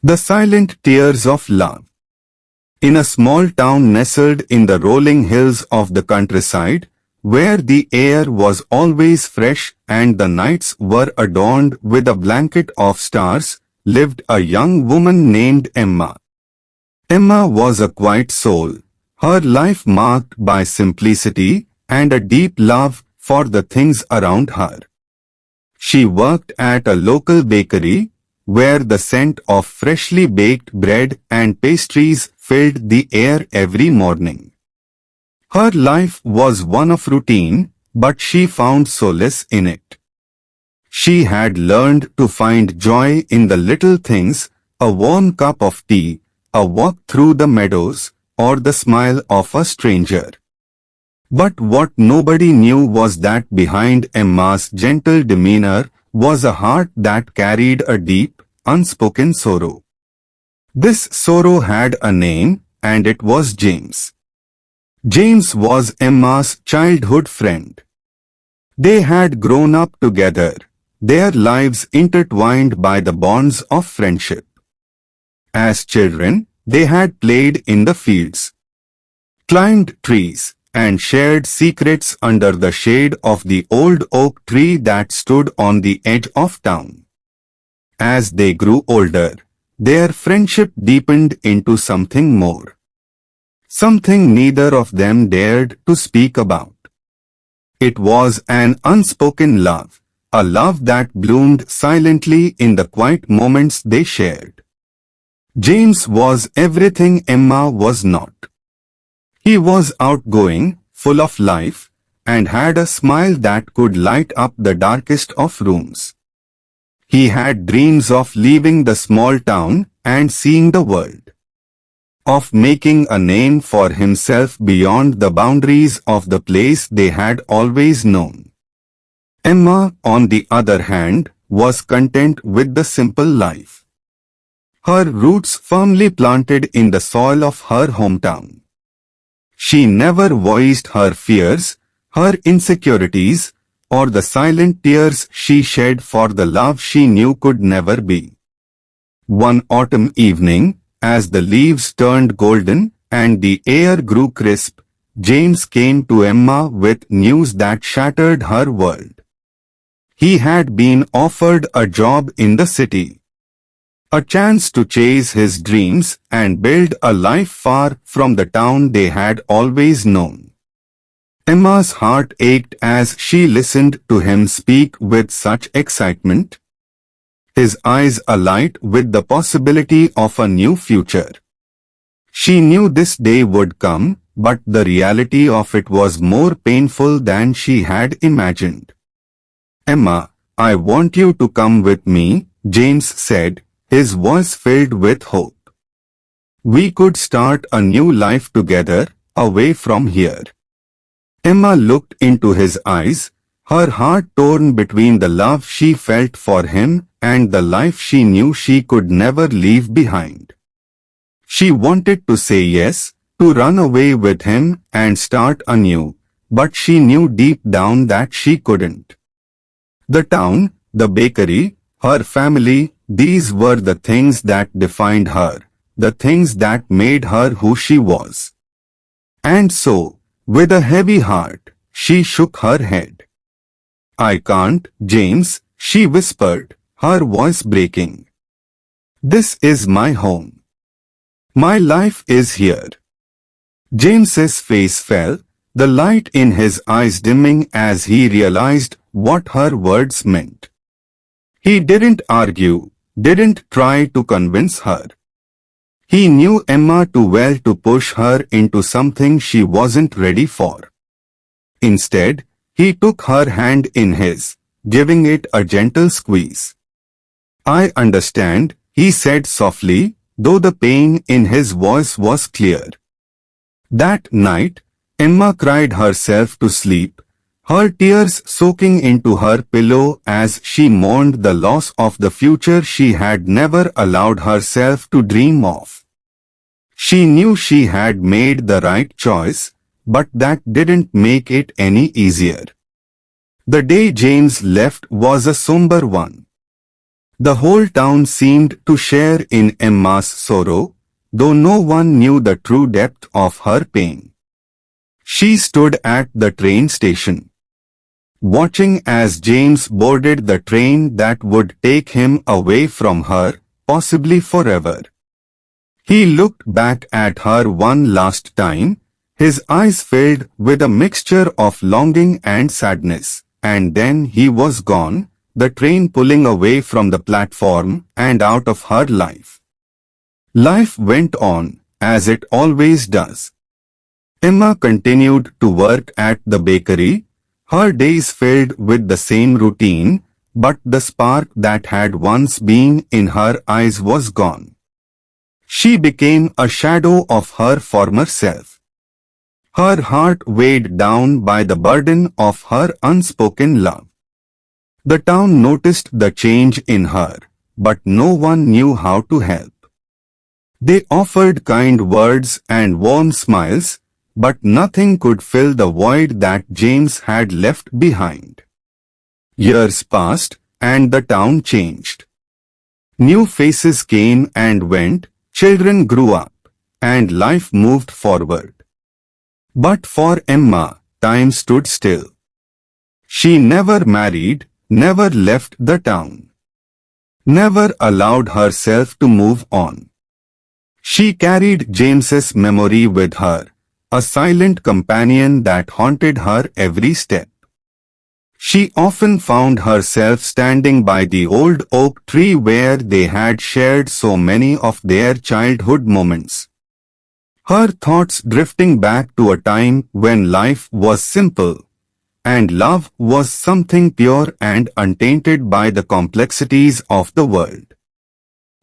The silent tears of love. In a small town nestled in the rolling hills of the countryside, where the air was always fresh and the nights were adorned with a blanket of stars, lived a young woman named Emma. Emma was a quiet soul, her life marked by simplicity and a deep love for the things around her. She worked at a local bakery, where the scent of freshly baked bread and pastries filled the air every morning. Her life was one of routine, but she found solace in it. She had learned to find joy in the little things, a warm cup of tea, a walk through the meadows, or the smile of a stranger. But what nobody knew was that behind Emma's gentle demeanor was a heart that carried a deep, unspoken sorrow. This sorrow had a name, and it was James. James was Emma's childhood friend. They had grown up together, their lives intertwined by the bonds of friendship. As children, they had played in the fields, climbed trees, and shared secrets under the shade of the old oak tree that stood on the edge of town. As they grew older, their friendship deepened into something more. Something neither of them dared to speak about. It was an unspoken love, a love that bloomed silently in the quiet moments they shared. James was everything Emma was not. He was outgoing, full of life, and had a smile that could light up the darkest of rooms. He had dreams of leaving the small town and seeing the world, of making a name for himself beyond the boundaries of the place they had always known. Emma, on the other hand, was content with the simple life. Her roots firmly planted in the soil of her hometown. She never voiced her fears, her insecurities, or the silent tears she shed for the love she knew could never be. One autumn evening, as the leaves turned golden and the air grew crisp, James came to Emma with news that shattered her world. He had been offered a job in the city, a chance to chase his dreams and build a life far from the town they had always known. Emma's heart ached as she listened to him speak with such excitement, his eyes alight with the possibility of a new future. She knew this day would come, but the reality of it was more painful than she had imagined. "Emma, I want you to come with me," James said, his voice filled with hope. "We could start a new life together, away from here." Emma looked into his eyes, her heart torn between the love she felt for him and the life she knew she could never leave behind. She wanted to say yes, to run away with him and start anew, but she knew deep down that she couldn't. The town, the bakery, her family, these were the things that defined her, the things that made her who she was. And so, with a heavy heart, she shook her head. "I can't, James," she whispered, her voice breaking. "This is my home. My life is here." James's face fell, the light in his eyes dimming as he realized what her words meant. He didn't argue, didn't try to convince her. He knew Emma too well to push her into something she wasn't ready for. Instead, he took her hand in his, giving it a gentle squeeze. "I understand," he said softly, though the pain in his voice was clear. That night, Emma cried herself to sleep, her tears soaking into her pillow as she mourned the loss of the future she had never allowed herself to dream of. She knew she had made the right choice, but that didn't make it any easier. The day James left was a somber one. The whole town seemed to share in Emma's sorrow, though no one knew the true depth of her pain. She stood at the train station, watching as James boarded the train that would take him away from her, possibly forever. He looked back at her one last time, his eyes filled with a mixture of longing and sadness, and then he was gone, the train pulling away from the platform and out of her life. Life went on, as it always does. Emma continued to work at the bakery, her days filled with the same routine, but the spark that had once been in her eyes was gone. She became a shadow of her former self. Her heart weighed down by the burden of her unspoken love. The town noticed the change in her, but no one knew how to help. They offered kind words and warm smiles, but nothing could fill the void that James had left behind. Years passed, and the town changed. New faces came and went, children grew up, and life moved forward. But for Emma, time stood still. She never married, never left the town, never allowed herself to move on. She carried James's memory with her, a silent companion that haunted her every step. She often found herself standing by the old oak tree where they had shared so many of their childhood moments. Her thoughts drifting back to a time when life was simple, and love was something pure and untainted by the complexities of the world.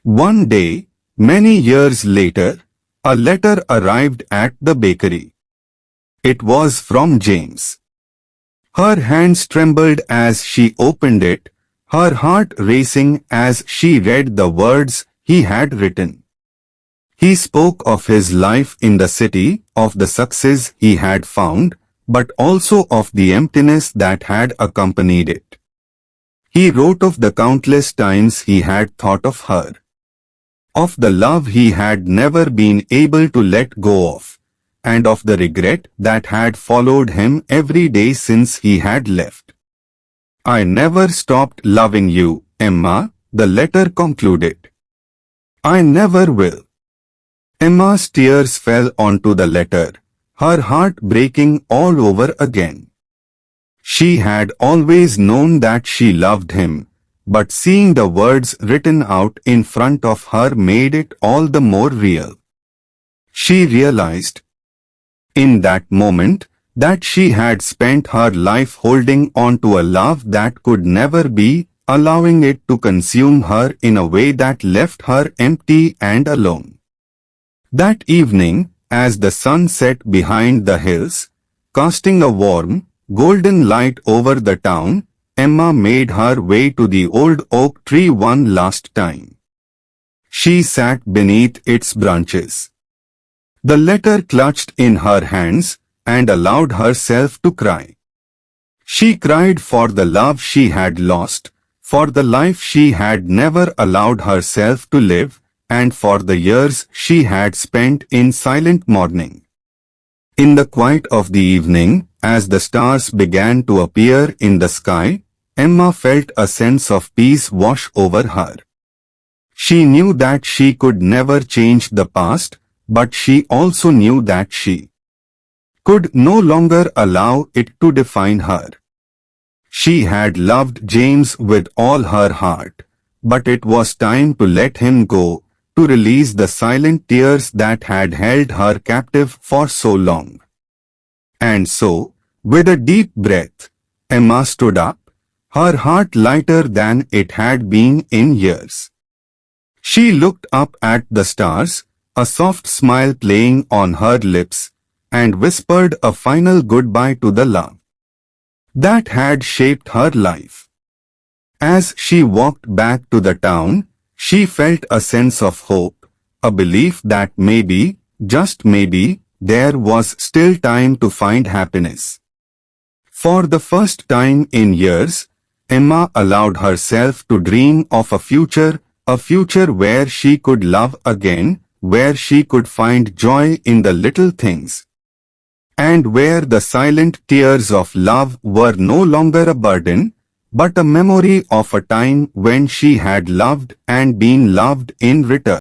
One day, many years later, a letter arrived at the bakery. It was from James. Her hands trembled as she opened it, her heart racing as she read the words he had written. He spoke of his life in the city, of the success he had found, but also of the emptiness that had accompanied it. He wrote of the countless times he had thought of her, of the love he had never been able to let go of, and of the regret that had followed him every day since he had left. I never stopped loving you, Emma, the letter concluded. I never will. Emma's tears fell onto the letter, her heart breaking all over again. She had always known that she loved him, but seeing the words written out in front of her made it all the more real. She realized, in that moment, that she had spent her life holding on to a love that could never be, allowing it to consume her in a way that left her empty and alone. That evening, as the sun set behind the hills, casting a warm, golden light over the town, Emma made her way to the old oak tree one last time. She sat beneath its branches, the letter clutched in her hands, and allowed herself to cry. She cried for the love she had lost, for the life she had never allowed herself to live, and for the years she had spent in silent mourning. In the quiet of the evening, as the stars began to appear in the sky, Emma felt a sense of peace wash over her. She knew that she could never change the past, but she also knew that she could no longer allow it to define her. She had loved James with all her heart, but it was time to let him go, to release the silent tears that had held her captive for so long. And so, with a deep breath, Emma stood up, her heart lighter than it had been in years. She looked up at the stars, a soft smile playing on her lips, and whispered a final goodbye to the love that had shaped her life. As she walked back to the town, she felt a sense of hope, a belief that maybe, just maybe, there was still time to find happiness. For the first time in years, Emma allowed herself to dream of a future where she could love again, where she could find joy in the little things, and where the silent tears of love were no longer a burden, but a memory of a time when she had loved and been loved in return.